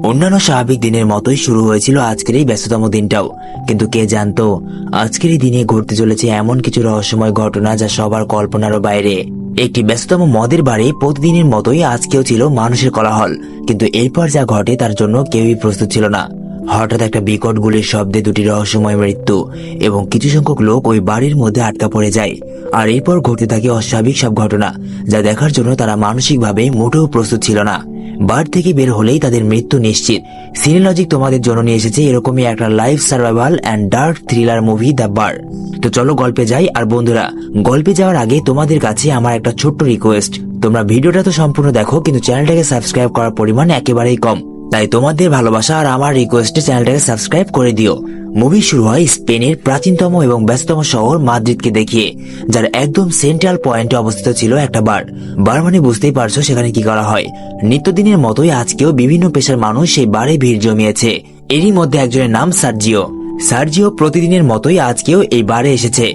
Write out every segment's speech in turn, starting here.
অন্যান্য স্বাভাবিক দিনের মতোই শুরু হয়েছিল আজকের এই ব্যস্ততম দিনটাও। কিন্তু কে জানতো আজকের এই দিনে ঘটতে চলেছে এমন কিছু রহস্যময় ঘটনা যা সবার কল্পনারও বাইরে। একটি ব্যস্ততম মদের বাড়ি প্রতিদিনের মতোই আজকেও ছিল মানুষের কোলাহল, কিন্তু এরপর যা ঘটে তার জন্য কেউই প্রস্তুত ছিল না। হঠাৎ একটা বিকট গুলির শব্দে দুটি রহস্যময় মৃত্যু এবং কিছু সংখ্যক লোক ওই বাড়ির মধ্যে আটকা পড়ে যায়। আর এরপর ঘটতে থাকে অস্বাভাবিক সব ঘটনা যা দেখার জন্য তারা মানসিকভাবে মোটেও প্রস্তুত ছিল না। বার থেকে বের হলেই তাদের মৃত্যু নিশ্চিত। সিনেলজিক তোমাদের জন্য নিয়ে এসেছে এরকমই একটা life survival and dark thriller movie the bar. তো চলো গল্পে যাই। আর বন্ধুরা, গল্পে যাওয়ার আগে তোমাদের কাছে আমার একটা ছোট্ট রিকোয়েস্ট, তোমরা ভিডিওটা তো সম্পূর্ণ দেখো কিন্তু চ্যানেলটাকে সাবস্ক্রাইব করার পরিমাণ একেবারেই কম, তাই তোমাদের ভালোবাসা আর আমার রিকোয়েস্টে চ্যানেলটাকে সাবস্ক্রাইব করে দিও। মুভি শুরু হয় স্পেনের প্রাচীনতম এবং ব্যস্ততম শহর মাদ্রিদকে দেখিয়ে, যার একদম সেন্ট্রাল পয়েন্টে অবস্থিত ছিল একটা বার। বার মানে বুঝতেই পারছো সেখানে কি করা হয়। নিত্যদিনের মতোই আজকেও বিভিন্ন পেশার মানুষ সেই বারে ভিড় জমিয়েছে। এরই মধ্যে একজনের নাম সার্জিও প্রতিদিনের মতোই আজকেও এই বারে এসেছে।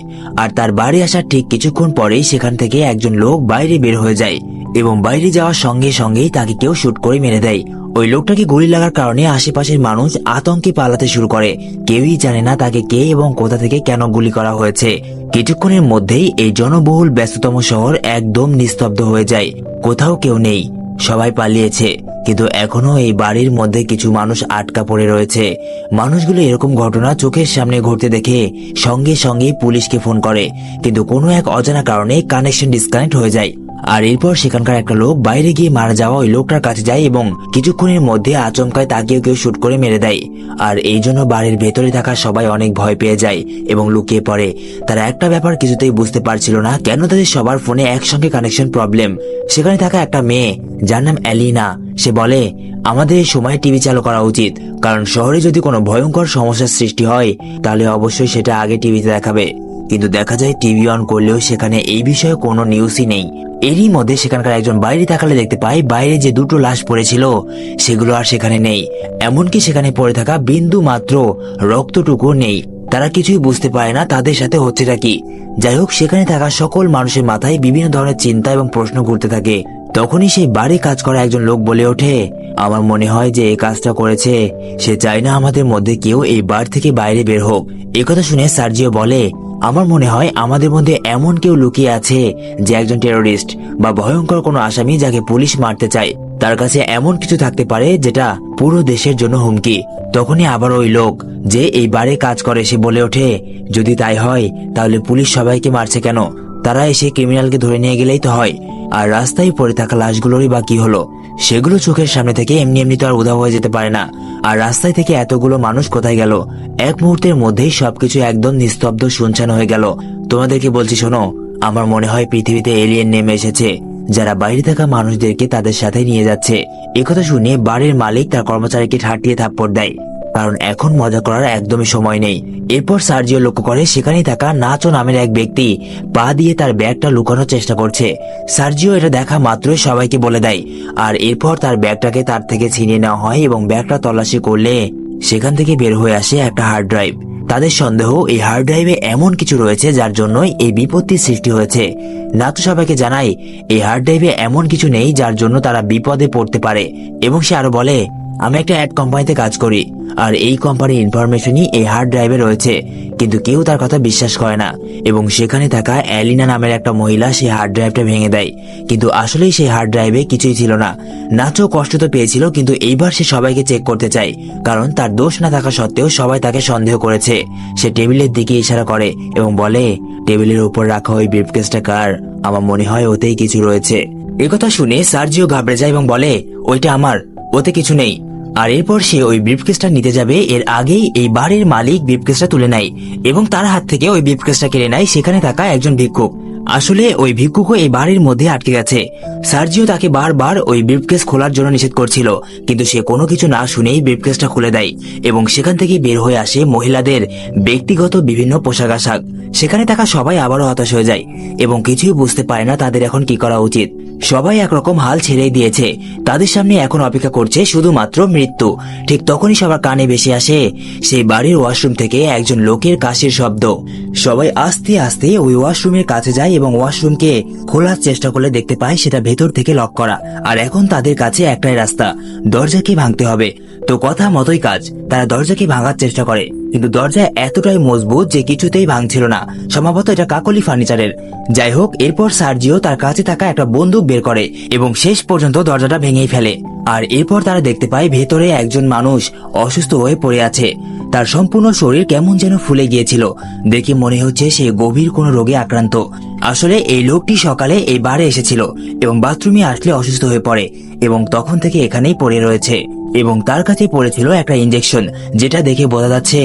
আর তার বাড়ি আসার ঠিক কিছুক্ষণ পরেই সেখান থেকে একজন লোক বাইরে বের হয়ে যায় এবং বাইরে যাওয়ার সঙ্গে সঙ্গেই তাকে কেউ শুট করে মেরে দেয়। ওই লোকটাকে গুলি লাগার কারণে আশেপাশের মানুষ আতঙ্কে পালাতে শুরু করে। কেউই জানে না তাকে কে এবং কোথা থেকে কেন গুলি করা হয়েছে। কিছুক্ষণের মধ্যেই এই জনবহুল ব্যস্ততম শহর একদম নিস্তব্ধ হয়ে যায়। কোথাও কেউ নেই, সবাই পালিয়েছে। কিন্তু এখনো এই বাড়ির মধ্যে কিছু মানুষ আটকা পড়ে রয়েছে। মানুষগুলো এরকম ঘটনা চোখের সামনে ঘটতে দেখে সঙ্গে সঙ্গে পুলিশকে ফোন করে, কিন্তু কোনো এক অজানা কারণে কানেকশন ডিসকানেক্ট হয়ে যায়। আর এরপর সেখানকার একটা লোক বাইরে গিয়ে মারা যাওয়া ওই লোকটার কাছে যায় এবং কিছুক্ষণের মধ্যে আচমকায় তাকেও কেউ শুট করে মেরে দেয়। আর এই জন্য বাড়ির ভেতরে থাকা সবাই অনেক ভয় পেয়ে যায় এবং লুকিয়ে পড়ে। তারা একটা ব্যাপার কিছুতেই বুঝতে পারছিল না, কেন তাদের সবার ফোনে একসঙ্গে কানেকশন প্রবলেম। সেখানে থাকা একটা মেয়ে যার নাম অ্যালিনা, সে বলে আমাদের এই সময় টিভি চালু করা উচিত, কারণ শহরে যদি কোনো ভয়ঙ্কর সমস্যার সৃষ্টি হয় তাহলে অবশ্যই সেটা আগে টিভিতে দেখাবে। কিন্তু দেখা যায় টিভি অন করলেও সেখানে এই বিষয়ে কোনো নিউজই নেই। এরই মধ্যে সেখানকার একজন বাইরে তাকালে দেখতে পায় বাইরে যে দুটো লাশ পড়েছিল সেগুলো আর সেখানে নেই, এমনকি সেখানে পড়ে থাকা বিন্দু মাত্র রক্তটুকু নেই। তারা কিছুই বুঝতে পারে না তাদের সাথে হচ্ছেটা কি। যাই হোক, সেখানে থাকা সকল মানুষের মাথায় বিভিন্ন ধরনের চিন্তা এবং প্রশ্ন ঘুরতে থাকে। তখনই সেই বাড়ি কাজ করা একজন লোক বলে ওঠে, আমার মনে হয় যে এই কাজটা করেছে সে চায় না আমাদের মধ্যে কেউ এই বার থেকে বাইরে বের হোক। একথা শুনে সার্জিও বলে, আমার মনে হয় আমাদের মধ্যে এমন কেউ লুকিয়ে আছে যে একজন টেরোরিস্ট বা ভয়ঙ্কর কোনো আসামি যাকে পুলিশ মারতে চায়। তার কাছে এমন কিছু থাকতে পারে যেটা পুরো দেশের জন্য হুমকি। তখনই আবার ওই লোক যে এই বারে কাজ করে সে বলে ওঠে, যদি তাই হয় তাহলে পুলিশ সবাইকে মারছে কেন? তারা এসে ক্রিমিনালকে ধরে নিয়ে গেলেই তো হয়। আর রাস্তায় পড়ে থাকা লাশগুলোরই বা কি হলো? সেগুলো চোখের সামনে থেকে এমনি এমনি তো আর উধাও হয়ে যেতে পারে না। আর রাস্তায় থেকে এতগুলো মানুষ কোথায় গেল? এক মুহূর্তের মধ্যেই সবকিছু একদম নিস্তব্ধ শুনছান হয়ে গেল। তোমাদেরকে বলছি শোনো, আমার মনে হয় পৃথিবীতে এলিয়েন নেমে এসেছে, যারা বাইরে থাকা মানুষদেরকে তাদের সাথে নিয়ে যাচ্ছে। একথা শুনে বাড়ির মালিক তার কর্মচারীকে ঠাটিয়ে থাপ্পড় দেয়, কারণ এখন মজা করার একদমই সময় নেই। এরপর সার্জিও লক্ষ্য করে সেখানেই থাকা নাচো নামের এক ব্যক্তি পা দিয়ে তার ব্যাগটা লুকানোর চেষ্টা করছে। সার্জিও এটা দেখা মাত্রই সবাইকে বলে দেয়। আর এরপর তার ব্যাগটাকে তার থেকে ছিনিয়ে নেওয়া হয় এবং ব্যাগটা তল্লাশি করলে সেখান থেকে বের হয়ে আসে একটা হার্ড ড্রাইভ। তাদের সন্দেহ এই হার্ড ড্রাইভে এমন কিছু রয়েছে যার জন্যই এই বিপত্তির সৃষ্টি হয়েছে। নাচো সবাইকে জানায় এই হার্ড ড্রাইভে এমন কিছু নেই যার জন্য তারা বিপদে পড়তে পারে। এবং সে আরো বলে, আমি একটা অ্যাড কোম্পানিতে কাজ করি আর এই কোম্পানির ইনফরমেশনই এই হার্ড ড্রাইভে রয়েছে। কিন্তু কেউ তার কথা বিশ্বাস করে না এবং সেখানে থাকা অ্যালিনা নামের একটা মহিলা সেই হার্ড ড্রাইভটা ভেঙে দেয়। কিন্তু আসলেই সেই হার্ড ড্রাইভে কিছুই ছিল না। নাচও কষ্ট তো পেয়েছিল, কিন্তু এইবার সে সবাইকে চেক করতে চায়, কারণ তার দোষ না থাকা সত্ত্বেও সবাই তাকে সন্দেহ করেছে। সে টেবিলের দিকে ইশারা করে এবং বলে, টেবিলের উপর রাখা ওই ব্রিফকেসটা কার? আমার মনে হয় ওতেই কিছু রয়েছে। একথা শুনে সার্জিও ঘাবড়ে যায় এবং বলে, ওইটা আমার, ওতে কিছু নেই। আর এরপর সে ওই ব্রিফকেসটা নিতে যাবে, এর আগেই এই বাড়ির মালিক ব্রিফকেসটা তুলে নেয় এবং তার হাত থেকে ওই ব্রিফকেসটা কেড়ে নেয় সেখানে থাকা একজন ভিক্ষুক। আসলে ওই ভিক্ষুকও এই বাড়ির মধ্যে আটকে গেছে। সার্জিও তাকে বারবার ওই ব্রিফকেস খোলার জন্য নিষেধ করছিল, কিন্তু সে কোনো কিছু না শুনেই ব্রিফকেসটা খুলে দেয় এবং সেখান থেকে বের হয়ে আসে মহিলাদের ব্যক্তিগত বিভিন্ন পোশাক আশাক। সেখানে থাকা সবাই আবারও হতাশ হয়ে যায় এবং কিছুই বুঝতে পারে না তাদের এখন কি করা উচিত। সবাই একরকম হাল ছেড়েই দিয়েছে, তাদের সামনে এখন অপেক্ষা করছে শুধুমাত্র মৃত্যু। ঠিক তখনই সবার কানে ভেসে আসে সেই বাড়ির ওয়াশরুম থেকে একজন লোকের কাশির শব্দ। সবাই আস্তে আস্তে ওই ওয়াশরুমের কাছে যায় এবং ওয়াশরুমকে খোলার চেষ্টা করলে দেখতে পায় সেটা ভেতর থেকে লক করা। আর এখন তাদের কাছে একটাই রাস্তা, দরজাকে ভাঙতে হবে। তো কথা মতোই কাজ, তারা দরজাকে ভাঙার চেষ্টা করে, কিন্তু দরজা এতটাই মজবুত যে কিছুতেই ভাঙছিল না। সম্ভবত এটা কাকলি ফার্নিচারের। যাই হোক, এরপর সার্জিও তার কাছে থাকা একটা বন্দুক বের করে এবং শেষ পর্যন্ত দরজাটা ভেঙেই ফেলে। আর এরপর তারা দেখতে পায় ভেতরে একজন মানুষ অসুস্থ হয়ে পড়ে আছে। তার সম্পূর্ণ শরীর কেমন যেন ফুলে গিয়েছিল, দেখে মনে হচ্ছে সে গভীর কোনো রোগে আক্রান্ত। আসলে এই লোকটি সকালে এই বারে এসেছিল এবং বাথরুমে আসলে অসুস্থ হয়ে পড়ে এবং তখন থেকে এখানেই পড়ে রয়েছে। এবং তার কাছে পড়েছিল একটা ইনজেকশন, যেটা দেখে বোঝা যাচ্ছে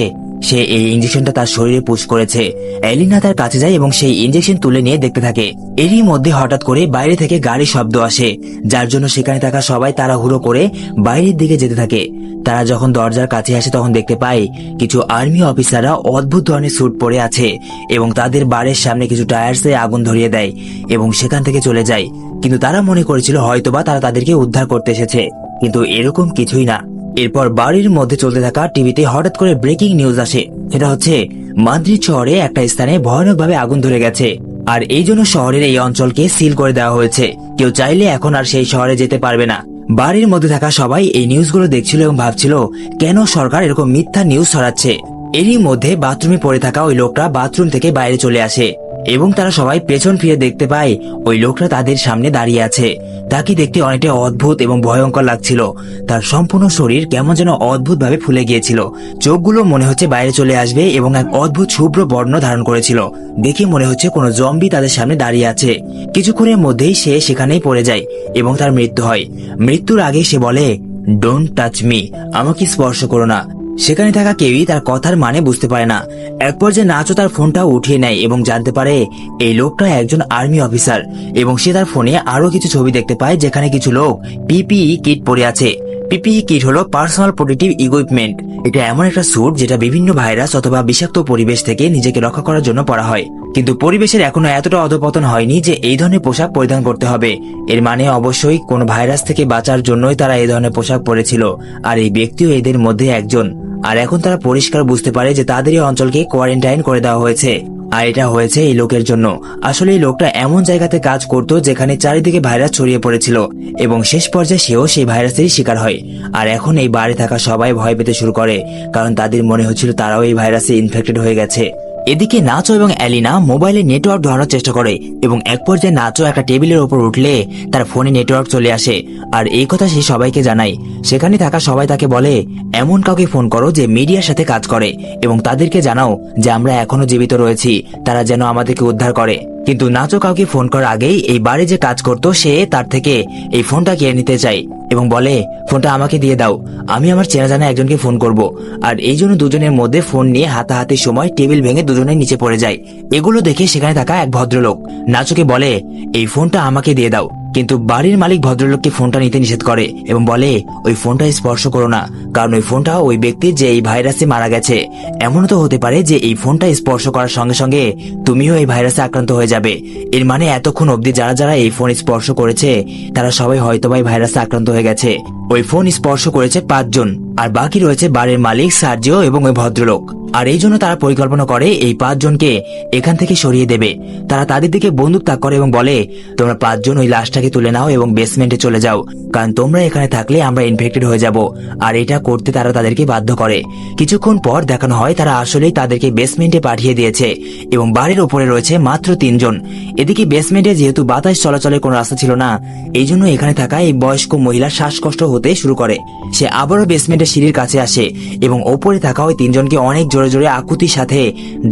সে এই ইনজেকশনটা তার শরীরে পুশ করেছে। এলিনা তার কাছে যায় এবং সেই ইনজেকশন তুলে নিয়ে দেখতে থাকে। এরই মধ্যে হঠাৎ করে বাইরে থেকে গাড়ির শব্দ আসে, যার জন্য সেখানে থাকা সবাই তাড়াহুড়ো করে বাইরের দিকে যেতে থাকে। তারা যখন দরজার কাছে আসে তখন দেখতে পায় কিছু আর্মি অফিসাররা অদ্ভুত ধরনের স্যুট পরে আছে এবং তাদের বাড়ির সামনে কিছু টায়ার্সে আগুন ধরিয়ে দেয় এবং সেখান থেকে চলে যায়। কিন্তু তারা মনে করেছিল হয়তোবা তারা তাদেরকে উদ্ধার করতে এসেছে, কিন্তু এরকম কিছুই না। এরপর বাড়ির মধ্যে চলতে থাকা টিভিতে হঠাৎ করে ব্রেকিং নিউজ আসে। সেটা হচ্ছে মাদ্রিদ শহরে একটা স্থানে ভয়ানকভাবে আগুন ধরে গেছে, আর এই জন্য শহরের এই অঞ্চলকে সিল করে দেওয়া হয়েছে। কেউ চাইলে এখন আর সেই শহরে যেতে পারবে না। বাড়ির মধ্যে থাকা সবাই এই নিউজগুলো দেখছিল এবং ভাবছিল কেন সরকার এরকম মিথ্যা নিউজ ছড়াচ্ছে। এরই মধ্যে বাথরুমে পড়ে থাকা ওই লোকটা বাথরুম থেকে বাইরে চলে আসে এবং তারা সবাই পেছন ফিরে দেখতে পায় ওই লোকটা তাদের সামনে দাঁড়িয়ে আছে। তাকে দেখতে অনেকটা অদ্ভুত এবং ভয়ঙ্কর লাগছিল। তার সম্পূর্ণ শরীর কেমন যেন অদ্ভুত ভাবে ফুলে গিয়েছিল, চোখগুলো মনে হচ্ছে বাইরে চলে আসবে এবং এক অদ্ভুত শুভ্র বর্ণ ধারণ করেছিল। দেখে মনে হচ্ছে কোনো জম্বি তাদের সামনে দাঁড়িয়ে আছে। কিছুক্ষণের মধ্যেই সে সেখানেই পড়ে যায় এবং তার মৃত্যু হয়। মৃত্যুর আগে সে বলে, ডোন্ট টাচ মি, আমাকে স্পর্শ করো না। সেখানে থাকা কেউই তার কথার মানে বুঝতে পারে না। এক পর্যায়ে নাচো তার ফোনটা উঠিয়ে নেয় এবং জানতে পারে এই লোকটা একজন আর্মি অফিসার এবং সে তার ফোনে আরো কিছু ছবি দেখতে পায় যেখানে কিছু লোক পিপিই কিট পরে আছে। পিপিই কিট হলো পার্সোনাল প্রোটেক্টিভ ইকুইপমেন্ট। এটা এমন একটা স্যুট যেটা বিভিন্ন ভাইরাস অথবা বিষাক্ত পরিবেশ থেকে নিজেকে রক্ষা করার জন্য পরা হয়, কিন্তু পরিবেশের এখনো এতটা অধপতন হয়নি যে এই ধরনের পোশাক পরিধান করতে হবে। এর মানে অবশ্যই কোন ভাইরাস থেকে বাঁচার জন্যই তারা এই ধরনের পোশাক পরেছিল, আর এই ব্যক্তিও এদের মধ্যে একজন। আর এখন তারা পরিষ্কার বুঝতে পারে যে তাদের এই অঞ্চলকে কোয়ারেন্টাইন করে দেওয়া হয়েছে, আর এটা হয়েছে এই লোকের জন্য। আসলে এই লোকটা এমন জায়গাতে কাজ করত যেখানে চারিদিকে ভাইরাস ছড়িয়ে পড়েছিল এবং শেষ পর্যায়ে সেও সেই ভাইরাসেরই শিকার হয়। আর এখন এই বাড়ি থাকা সবাই ভয় পেতে শুরু করে, কারণ তাদের মনে হচ্ছিল তারাও এই ভাইরাসে ইনফেক্টেড হয়ে গেছে। এদিকে নাচো এবং এলিনা মোবাইলে নেটওয়ার্ক ধরানোর চেষ্টা করে এবং এক পর্যায়ে নাচো একটা টেবিলের ওপর উঠলে তার ফোনে নেটওয়ার্ক চলে আসে, আর এই কথা সে সবাইকে জানায়। সেখানে থাকা সবাই তাকে বলে এমন কাউকে ফোন করো যে মিডিয়ার সাথে কাজ করে এবং তাদেরকে জানাও যে আমরা এখনো জীবিত রয়েছি, তারা যেন আমাদেরকে উদ্ধার করে। কিন্তু নাচো কাউকে ফোন করার আগেই এই বাড়ি যে কাজ করতো সে তার থেকে এই ফোনটা কেড়ে নিতে চায় এবং বলে ফোনটা আমাকে দিয়ে দাও, আমি আমার চেনা জানা একজনকে ফোন করব। আর এই জন্য দুজনের মধ্যে ফোন নিয়ে হাতাহাতির সময় টেবিল ভেঙে দুজনের নিচে পড়ে যায়। এগুলো দেখে সেখানে থাকা এক ভদ্রলোক নাচোকে বলে এই ফোনটা আমাকে দিয়ে দাও, কিন্তু বাড়ির মালিক ভদ্রলোককে ফোনটা নিতে নিষেধ করে এবং বলে ওই ফোনটা স্পর্শ করো না, কারণ ওই ফোনটা ওই ব্যক্তির যে এই ভাইরাসে মারা গেছে। এমনও তো হতে পারে যে এই ফোনটা স্পর্শ করার সঙ্গে সঙ্গে তুমিও এই ভাইরাসে আক্রান্ত হয়ে যাবে। এর মানে এতক্ষণ অবধি যারা যারা এই ফোন স্পর্শ করেছে তারা সবাই হয়তো এই ভাইরাসে আক্রান্ত হয়ে গেছে। ওই ফোন স্পর্শ করেছে 5 জন, আর বাকি রয়েছে বাড়ির মালিক, সার্জিও এবং ওই ভদ্রলোক। আর এই জন্য তারা পরিকল্পনা করে এই 5 জনকে এখান থেকে সরিয়ে দেবে। তারা তাদের দিকে বন্দুক তাক করে এবং বলে তোমরা 5 জন ওই লাশটাকে তুলে নাও এবং বেসমেন্টে চলে যাও, কারণ তোমরা এখানে থাকলে আমরা ইনফেক্টেড হয়ে যাব। আর এটা করতে তারা তাদেরকে বাধ্য করে। কিছুক্ষণ পর দেখানো হয় তারা আসলেই তাদেরকে বেসমেন্টে পাঠিয়ে দিয়েছে এবং বাড়ির উপরে রয়েছে মাত্র 3 জন। এদিকে বেসমেন্টে যেহেতু বাতাস চলাচলের কোনো রাস্তা ছিল না, এই জন্য এখানে থাকা এই বয়স্ক মহিলার শ্বাসকষ্ট হতে শুরু করে। সে আবারও বেসমেন্টের সিঁড়ির কাছে আসে এবং ওপরে থাকা ওই 3 জনকে অনেক জোরে জোরে আকুতির সাথে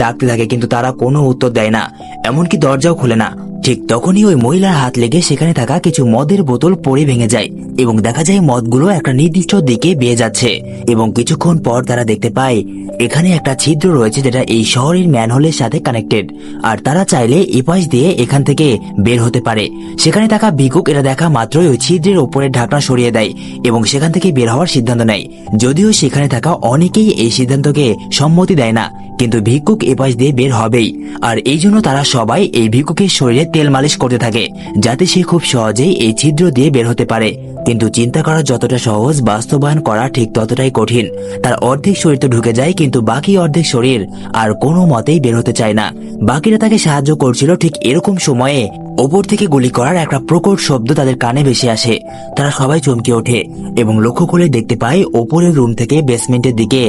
ডাকতে থাকে, কিন্তু তারা কোনো উত্তর দেয় না, এমনকি দরজাও খুলে না। ঠিক তখনই ওই মহিলার হাত লেগে সেখানে থাকা কিছু মদের বোতল পড়ে ভেঙে যায় এবং দেখা যায় মদগুলো একটা নির্দিষ্ট দিকে বেয়ে যাচ্ছে। এবং কিছুক্ষণ পর তারা দেখতে পায় এখানে একটা ছিদ্র রয়েছে যেটা এই শহরের ম্যানহোলের সাথে কানেক্টেড, আর তারা চাইলে এপাশ দিয়ে এখান থেকে বের হতে পারে। সেখানে থাকা ভিক্ষুক এটা দেখা মাত্রই ওই ছিদ্রের উপরের ঢাকনা সরিয়ে দেয় এবং সেখান থেকে বের হওয়ার সিদ্ধান্ত নেয়। যদিও সেখানে থাকা অনেকেই এই সিদ্ধান্তকে সম্মতি দেয় না, কিন্তু ভিক্ষুক এপাশ দিয়ে বের হবেই। আর এই জন্য তারা সবাই এই ভিক্ষুকের শরীরে তেল মালিশ করতে থাকে যাতে সে খুব সহজেই এই ছিদ্র দিয়ে বের হতে পারে। কিন্তু চিন্তা করা যতটা সহজ, বাস্তবায়ন করা ঠিক ততটাই কঠিন। তার অর্ধেক শরীর তো ঢুকে যায়, কিন্তু বাকি অর্ধেক শরীর আর কোনো মতেই বের হতে চায় না। বাকিরা তাকে সাহায্য করছিল। ঠিক এরকম সময়ে ওপর থেকে গুলি করার একটা প্রকট শব্দ তাদের কানে ভেসে আসে। তারা সবাই চমকে ওঠে এবং লক্ষ্য করে দেখতে পায় ওপরের রুম থেকে বেসমেন্টের দিকে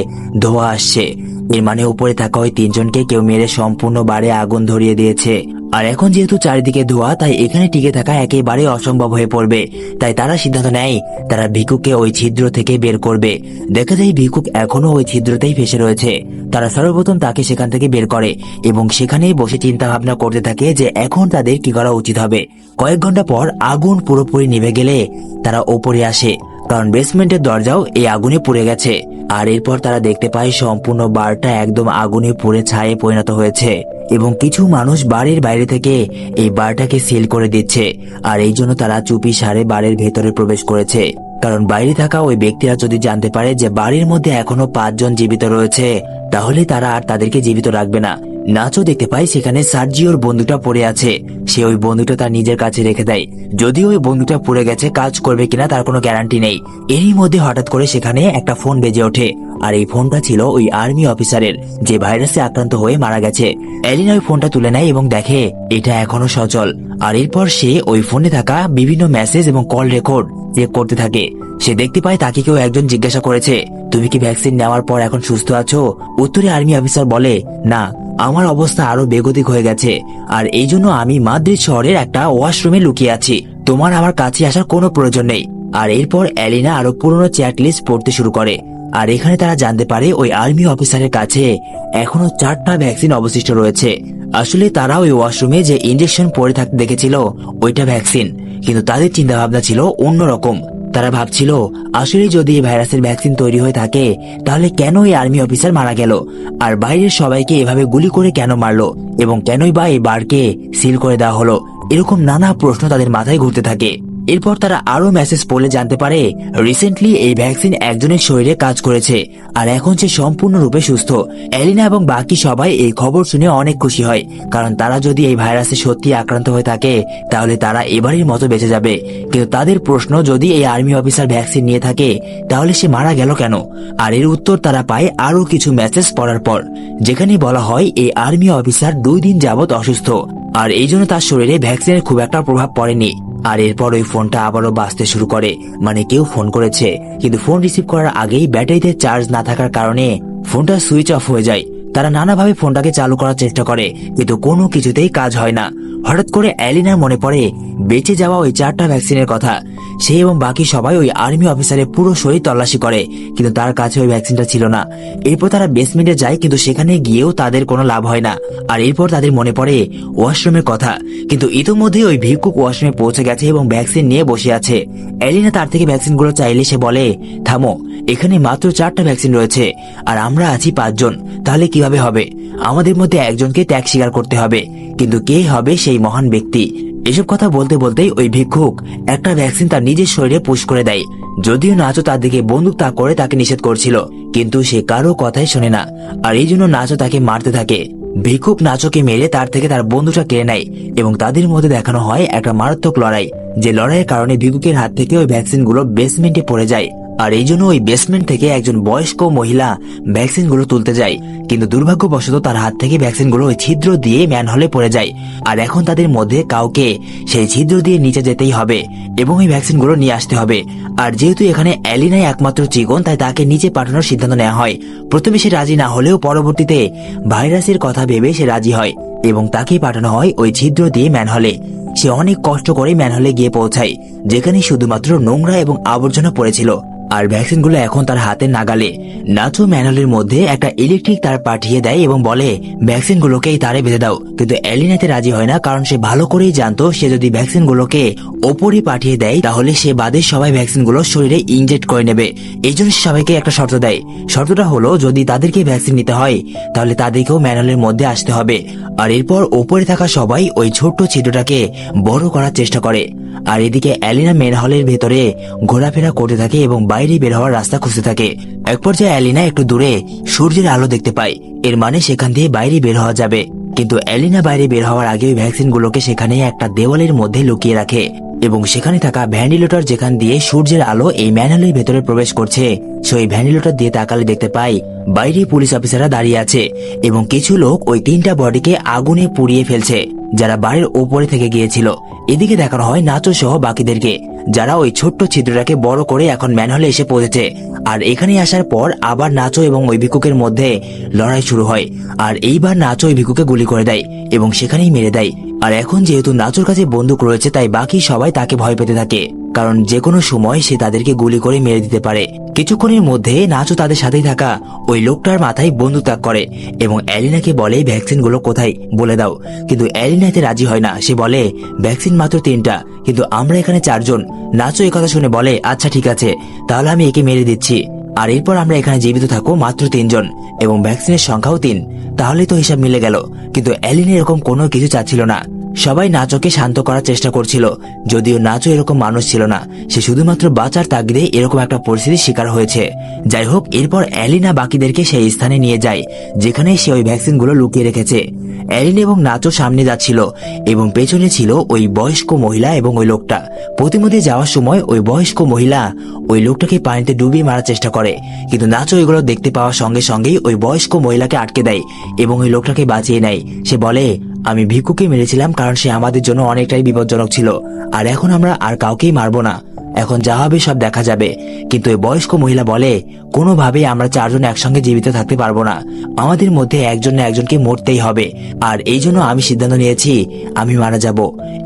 ধোঁয়া আসছে। এর মানে উপরে থাকা ওই তিনজনকে কেউ মেরে সম্পূর্ণ বাড়ি আগুন ধরিয়ে দিয়েছে। আর এখন যেহেতু চারিদিকে ধোঁয়া, তাই এখানে টিকে থাকা একেবারে অসম্ভব হয়ে পড়বে। তাই তারা সিদ্ধান্ত নেয় তারা ভিকুকে ওই ছিদ্র থেকে বের করবে। দেখা যায় ভিকুক এখনো ওই ছিদ্রতেই ফেসে রয়েছে। তারা সর্বপ্রথম তাকে সেখান থেকে বের করে এবং সেখানেই বসে চিন্তা ভাবনা করতে থাকে যে এখন তাদের কি করা উচিত হবে। কয়েক ঘন্টা পর আগুন পুরোপুরি নিভে গেলে তারা ওপরে আসে, কারণ বেসমেন্টের দরজাও এই আগুনে পুড়ে গেছে। আর এরপর তারা দেখতে পায় সম্পূর্ণ বারটা একদম আগুনে পুড়ে ছায়ে পরিণত হয়েছে এবং কিছু মানুষ বাড়ির বাইরে থেকে এই বারটাকে সিল করে দিচ্ছে। আর এই জন্য তারা চুপি সারে বাড়ির ভেতরে প্রবেশ করেছে, কারণ বাইরে থাকা ওই ব্যক্তিরা যদি জানতে পারে যে বাড়ির মধ্যে এখনো 5 জন জীবিত রয়েছে, তাহলে তারা আর তাদেরকে জীবিত রাখবে না। নাচও দেখতে পায় সেখানে সার্জিওর বন্দুকটা পড়ে আছে। সে ওই বন্দুকটা তার নিজের কাছে রেখে দেয়। যদিও ওই বন্দুকটা পুড়ে গেছে, কাজ করবে কিনা তার কোনো গ্যারান্টি নেই। এরই মধ্যে হঠাৎ করে সেখানে একটা ফোন বেজে ওঠে, আর এই ফোনটা ছিল ওই আর্মি অফিসারের, যে ভাইরাসে আক্রান্ত হয়ে মারা গেছে। এলিনা ওই ফোনটা তুলে নেয় এবং দেখে এটা এখনো সচল। আর এরপর সে ওই ফোনে থাকা বিভিন্ন মেসেজ এবং কল রেকর্ড চেক করতে থাকে। সে দেখতে পায় তাকে কেউ একজন জিজ্ঞাসা করেছে, তুমি কি ভ্যাকসিন নেওয়ার পর এখন সুস্থ আছো? উত্তরে আর্মি অফিসার বলে, না, আমার অবস্থা আরো বেগতিক হয়ে গেছে, আর এই জন্য আমি মাদ্রিদ শহরের একটা ওয়াশরুমে লুকিয়ে আছি। তোমার আমার কাছে আসার কোনো প্রয়োজন নেই। আর এরপর এলিনা আরো পুরনো চ্যাট লিস্ট পড়তে শুরু করে। আর এখানে তারা জানতে পারে ওই আর্মি অফিসারের কাছে এখনো 4টা ভ্যাকসিন অবশিষ্ট রয়েছে। আসলে তারা ওই ওয়াশরুমে যে ইঞ্জেকশন পরে থাকতে দেখেছিল ওইটা ভ্যাকসিন, কিন্তু তাদের চিন্তা ভাবনা ছিল অন্যরকম। তারা ভাবছিল আসলে যদি এই ভাইরাসের ভ্যাকসিন তৈরি হয়ে থাকে, তাহলে কেন এই আর্মি অফিসার মারা গেল, আর বাইরের সবাইকে এভাবে গুলি করে কেন মারলো, এবং কেনই বা এই বারকে সিল করে দেওয়া হলো। এরকম নানা প্রশ্ন তাদের মাথায় ঘুরতে থাকে। এরপর তারা আরো মেসেজ পড়লে জানতে পারে রিসেন্টলি এই ভ্যাকসিন একজনের শরীরে কাজ করেছে, আর এখন সে সম্পূর্ণরূপে সুস্থ। এলিনা এবং বাকি সবাই এই খবর শুনে অনেক খুশি হয়, কারণ তারা যদি এই ভাইরাসে সত্যি আক্রান্ত হয়ে থাকে তাহলে তারা এবারের মতো বেঁচে যাবে। কিন্তু তাদের প্রশ্ন, যদি এই আর্মি অফিসার ভ্যাকসিন নিয়ে থাকে তাহলে সে মারা গেল কেন? আর এর উত্তর তারা পায় আরো কিছু মেসেজ পড়ার পর, যেখানে বলা হয় এই আর্মি অফিসার 2 দিন যাবত অসুস্থ, আর এই জন্য তার শরীরে ভ্যাকসিনের খুব একটা প্রভাব পড়েনি। আর এরপর ওই ফোনটা আবারও বাজতে শুরু করে, মানে কেউ ফোন করেছে, কিন্তু ফোন রিসিভ করার আগেই ব্যাটারিতে চার্জ না থাকার কারণে ফোনটা সুইচ অফ হয়ে যায়। তারা নানাভাবে ফোনটাকে চালু করার চেষ্টা করে, কিন্তু কোনো কিছুতেই কাজ হয় না। হঠাৎ করে এলিনার মনে পড়ে বেঁচে যাওয়া ওই 4টা ভ্যাকসিনের কথা। সে এবং বাকি সবাই ওই আর্মি অফিসারের পুরো শরীর তল্লাশি করে, কিন্তু তার কাছে ওই ভ্যাকসিনটা ছিল না। এরপর তারা বেসমেন্টে যায়, কিন্তু সেখানে গিয়েও তাদের কোনো লাভ হয় না। আর এরপর তাদের মনে পড়ে ওয়াশরুমের কথা, কিন্তু ইতোমধ্যে ওই ভিক্ষুক ওয়াশরুমে পৌঁছে গেছে এবং ভ্যাকসিন নিয়ে বসে আছে। এলিনা তার থেকে ভ্যাকসিনগুলো চাইলে সে বলে, থামো, এখানে মাত্র 4টা ভ্যাকসিন রয়েছে, আর আমরা আছি 5 জন, তাহলে কিভাবে হবে? আমাদের মধ্যে একজনকে ত্যাগ স্বীকার করতে হবে, কিন্তু কে হবে সেই মহান ব্যক্তি? এসব কথা বলতে বলতেই ওই ভিক্ষুক একটা ভ্যাকসিন তার নিজের শরীরে পুশ করে দেয়। যদিও নাচো তার দিকে বন্দুক তাক করে তাকে নিষেধ করছিল, কিন্তু সে কারো কথাই শোনে না, আর এই জন্য নাচো তাকে মারতে থাকে। ভিক্ষুক নাচোকে মেরে তার থেকে তার বন্দুকটা কেড়ে নেয় এবং তাদের মধ্যে দেখানো হয় একটা মারাত্মক লড়াই, যে লড়াইয়ের কারণে ভিক্ষুকের হাত থেকে ওই ভ্যাকসিনগুলো বেসমেন্টে পড়ে যায়। আর এই জন্য ওই বেসমেন্ট থেকে একজন বয়স্ক মহিলা ভ্যাকসিনগুলো তুলতে যায়, কিন্তু দুর্ভাগ্যবশত তার হাত থেকে ভ্যাকসিনগুলো ওই ছিদ্র দিয়ে ম্যানহোলে পড়ে যায়। আর এখন তাদের মধ্যে কাউকে সেই ছিদ্র দিয়ে নিচে যেতেই হবে এবং ওই ভ্যাকসিনগুলো নিয়ে আসতে হবে। আর যেহেতু এখানে এলিনাই একমাত্র চিকন, তাই তাকে নিচে পাঠানোর সিদ্ধান্ত নেওয়া হয়। প্রথমে সে রাজি না হলেও পরবর্তীতে ভাইরাসের কথা ভেবে সে রাজি হয় এবং তাকে পাঠানো হয় ওই ছিদ্র দিয়ে ম্যানহোলে। সে অনেক কষ্ট করে ম্যানহোলে গিয়ে পৌঁছায়, যেখানে শুধুমাত্র নোংরা এবং আবর্জনা পড়েছিল, আর ভ্যাকসিনগুলো এখন তার হাতের নাগালে। নাচো ম্যানুয়ালের মধ্যে একটা ইলেকট্রিক তার পাঠিয়ে দেয় এবং বলে ভ্যাকসিনগুলোকে এই তারে বেঁধে দাও, কিন্তু এলিনাতে রাজি হয় না, কারণ সে ভালো করেই জানতো সে যদি ভ্যাকসিনগুলোকে ওপরে পাঠিয়ে দেয় তাহলে সে বাদে সবাই ভ্যাকসিনগুলো শরীরে ইনজেক্ট করে নেবে। এই জন্য সে সবাইকে একটা শর্ত দেয়। শর্তটা হলো, যদি তাদেরকে ভ্যাকসিন নিতে হয় তাহলে তাদেরকেও ম্যানুয়ালের মধ্যে আসতে হবে। আর এরপর ওপরে থাকা সবাই ওই ছোট্ট ছিদ্রটাকে বড় করার চেষ্টা করে। আর এদিকে এলিনা মেন হলের ভেতরে ঘোরাফেরা করতে থাকে এবং বাইরে বের হওয়ার রাস্তা খুঁজতে থাকে। এক পর্যায়ে এলিনা একটু দূরে সূর্যের আলো দেখতে পায়, এর মানে সেখান দিয়ে বাইরে বের হওয়া যাবে। কিন্তু এলিনা বাইরে বের হওয়ার আগে ওই ভ্যাকসিনগুলোকে সেখানে একটা দেওয়ালের মধ্যে লুকিয়ে রাখে এবং সেখানে থাকা ভ্যান্টিলেটর যেখান দিয়ে সূর্যের আলো এই ম্যানহোলের ভেতরে প্রবেশ করছে সেই ভ্যান্টিলেটর দিয়ে তাকালে দেখতে পাই বাইরে পুলিশ অফিসাররা দাঁড়িয়ে আছে এবং কিছু লোক ওই 3টা বডিকে আগুনে পুড়িয়ে ফেলছে যারা বাড়ির ওপরে থেকে গিয়েছিল। এদিকে দেখানো হয় নাচো সহ বাকিদেরকে যারা ওই ছোট্ট ছিদ্রটাকে বড় করে এখন ম্যানহোলে এসে পৌঁছেছে। আর এখানে আসার পর আবার নাচো এবং ওই ভিক্ষুকের মধ্যে লড়াই শুরু হয়। আর এইবার নাচো ওই ভিক্ষুকে গুলি করে দেয় এবং সেখানেই মেরে দেয়। আর এখন যেহেতু নাচোর কাছে বন্দুক রয়েছে তাই বাকি সবাই তাকে ভয় পেতে থাকে, কারণ যে কোনো সময় সে তাদেরকে গুলি করে মেরে দিতে পারে। কিছুক্ষণের মধ্যে নাচো তাদের সাথেই থাকা ওই লোকটার মাথায় বন্দুক তাক করে এবং এলিনাকে বলে ভ্যাকসিনগুলো কোথায় বলে দাও, কিন্তু এলিনা এতে রাজি হয় না। সে বলে ভ্যাকসিন মাত্র 3টা, কিন্তু আমরা এখানে 4 জন। নাচো এই কথা শুনে বলে আচ্ছা ঠিক আছে, তাহলে আমি একে মেরে দিচ্ছি, আর এরপর আমরা এখানে জীবিত থাকবো মাত্র 3 জন এবং ভ্যাকসিনের সংখ্যাও 3, তাহলে তো হিসাব মিলে গেল। কিন্তু এলিনা এরকম কোনো কিছু চাচ্ছিল না। সবাই নাচোকে শান্ত করার চেষ্টা করছিল, যদিও নাচো এরকম মানুষ ছিল না, সে শুধুমাত্র বাঁচার তাগিদে এরকম একটা পরিস্থিতির শিকার হয়েছে। যাই হোক, এরপর এলিনা বাকিদেরকে সেই স্থানে নিয়ে যায় যেখানে সে ওই ভ্যাকসিনগুলো লুকিয়ে রেখেছে। এলিনা এবং নাচো সামনে যাচ্ছিল এবং পেছনে ছিল ওই বয়স্ক মহিলা এবং ওই লোকটা। প্রতিমধ্যে যাওয়ার সময় ওই বয়স্ক মহিলা ওই লোকটাকে পানিতে ডুবিয়ে মারার চেষ্টা করে, কিন্তু নাচো এগুলো দেখতে পাওয়ার সঙ্গে সঙ্গেই ওই বয়স্ক মহিলাকে আটকে দেয় এবং ওই লোকটাকে বাঁচিয়ে নেয়। সে বলে আমি ভিক্ষুকে মেরেছিলাম কারণ সে আমাদের জন্য অনেকটাই বিপজ্জনক ছিল, আর এখন আমরা আর কাউকেই মারবো না, এখন যা হবে সব দেখা যাবে। কিন্তু ওই বয়স্ক মহিলা বলে কোনোভাবেই আমরা 4 জন একসঙ্গে জীবিত থাকতে পারবো না, আমাদের মধ্যে একজন না একজনকে মরতেই হবে, আর এই জন্য আমি সিদ্ধান্ত নিয়েছি আমি মারা যাব।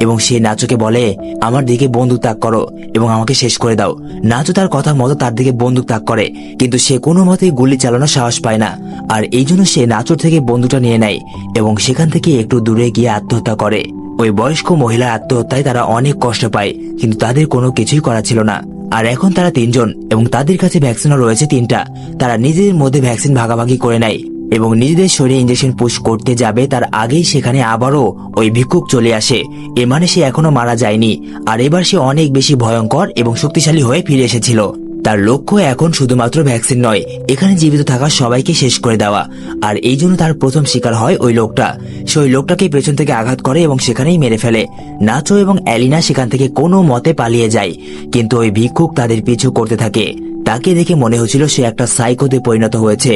এবং সে নাচোকে বলে আমার দিকে বন্দুক তাক করো এবং আমাকে শেষ করে দাও। নাচো তার কথা মতো তার দিকে বন্দুক তাক করে, কিন্তু সে কোনো মতেই গুলি চালানোর সাহস পায় না, আর এই জন্য সে নাচোর থেকে বন্দুকটা নিয়ে নেয় এবং সেখান থেকে একটু দূরে গিয়ে আত্মহত্যা করে। ওই বয়স্ক মহিলার আত্মহত্যায় তারা অনেক কষ্ট পায়, কিন্তু তাদের কোনো কিছুই করা ছিল না। আর এখন তারা 3 জন এবং তাদের কাছে ভ্যাকসিনও রয়েছে 3টা। তারা নিজেদের মধ্যে ভ্যাকসিন ভাগাভাগি করে নেয় এবং নিজেদের শরীরে ইঞ্জেকশন পুশ করতে যাবে তার আগেই সেখানে আবারও ওই ভিক্ষুক চলে আসে। এ মানে সে এখনো মারা যায়নি, আর এবার সে অনেক বেশি ভয়ঙ্কর এবং শক্তিশালী হয়ে ফিরে এসেছিল। তার লক্ষ্য এখন শুধুমাত্র ভ্যাকসিন নয়, এখানে জীবিত থাকা সবাইকে শেষ করে দেওয়া। আর এই জন্য তার প্রথম শিকার হয় ওই লোকটা। সে ওই লোকটাকে পেছন থেকে আঘাত করে এবং সেখানেই মেরে ফেলে। নাচো এবং এলিনা সেখান থেকে কোনো মতে পালিয়ে যায়, কিন্তু ওই ভিক্ষুক তাদের পিছু করতে থাকে। তাকে দেখে মনে হচ্ছিল সে একটা সাইকোতে পরিণত হয়েছে।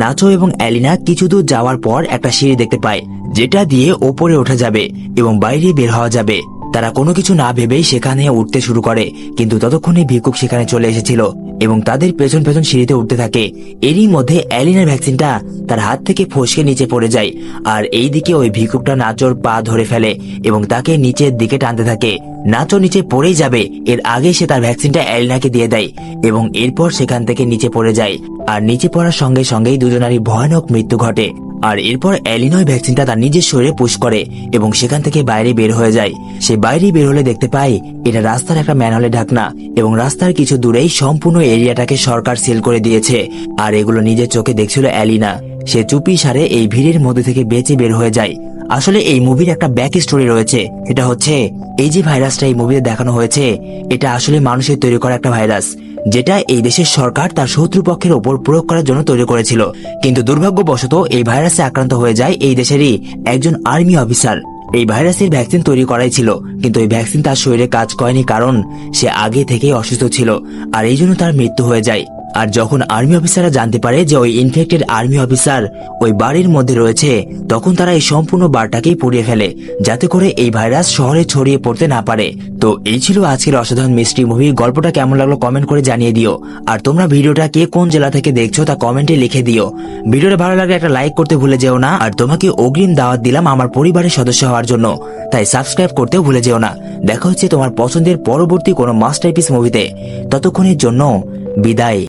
নাচো এবং এলিনা কিছু দূর যাওয়ার পর একটা সিঁড়ি দেখতে পায় যেটা দিয়ে ওপরে ওঠা যাবে এবং বাইরে বের হওয়া যাবে। তারা কোনো কিছু না ভেবেই সেখানে উঠতে শুরু করে, কিন্তু ততক্ষণে ভিক্ষুক সেখানে চলে এসেছিল এবং তাদের পেছন পেছন সিঁড়িতে উঠতে থাকে। এরই মধ্যে এলিনার ভ্যাকসিনটা তার হাত থেকে ফসকে নিচে পড়ে যায়, আর এই দিকে ওই ভিক্ষুকটা নাচোর পা ধরে ফেলে এবং তাকে নিচের দিকে টানতে থাকে। নাচো নিচে পড়েই যাবে এর আগে সে তার ভ্যাকসিনটা এলিনাকে দিয়ে দেয় এবং এরপর সেখান থেকে নিচে পড়ে যায়। আর নিচে পড়ার সঙ্গে সঙ্গেই দুজনারই ভয়ানক মৃত্যু ঘটে। আর এরপর এলিনা ওই ভ্যাকসিনটা তার নিজের শরীরে পুশ করে এবং সেখান থেকে বাইরে বের হয়ে যায়। সে বাইরে বের হলে দেখতে পায় এটা রাস্তার একটা ম্যানহোলে ঢাকনা এবং রাস্তার কিছু দূরেই সম্পূর্ণ এরিয়াটাকে সরকার সিল করে দিয়েছে। আর এগুলো নিজের চোখে দেখছিল এলিনা। সে চুপি সারে এই ভিড়ের মধ্যে থেকে বেঁচে বের হয়ে যায়। আসলে এই মুভির একটা ব্যাক স্টোরি রয়েছে, এটা হচ্ছে এই যে ভাইরাসটা এই মুভিতে দেখানো হয়েছে এটা আসলে মানুষের তৈরি করা একটা ভাইরাস, যেটা এই দেশের সরকার তার শত্রুপক্ষের ওপর প্রয়োগ করার জন্য তৈরি করেছিল। কিন্তু দুর্ভাগ্যবশত এই ভাইরাসে আক্রান্ত হয়ে যায় এই দেশেরই একজন আর্মি অফিসার। এই ভাইরাসের ভ্যাকসিন তৈরি করাই ছিল, কিন্তু এই ভ্যাকসিন তার শরীরে কাজ করেনি কারণ সে আগে থেকেই অসুস্থ ছিল, আর এই জন্য তার মৃত্যু হয়ে যায়। আর যখন আর্মি অফিসাররা জানতে পারে যে ওই ইনফেক্টেড আর্মি অফিসার ওই বাড়ির মধ্যে রয়েছে, তখন তারা এই সম্পূর্ণ বারটাকেই পুড়িয়ে ফেলে যাতে করে এই ভাইরাস শহরে ছড়িয়ে পড়তে না পারে। তো এই ছিল আজকের অসাধারণ মিস্ট্রি মুভি। গল্পটা কেমন লাগলো কমেন্ট করে জানিয়ে দিও, আর তোমরা ভিডিওটা কে কোন জেলা থেকে দেখছো তা কমেন্টে লিখে দিও। ভিডিওটা ভালো লাগলে একটা লাইক করতে ভুলে যেও না, আর তোমাকে অগ্রিম দাওয়াত দিলাম আমার পরিবারের সদস্য হওয়ার জন্য, তাই সাবস্ক্রাইব করতেও ভুলে যেও না। দেখা হচ্ছে তোমার পছন্দের পরবর্তী কোনো মাস্টারপিস মুভিতে। ততক্ষণের জন্য বিদায়।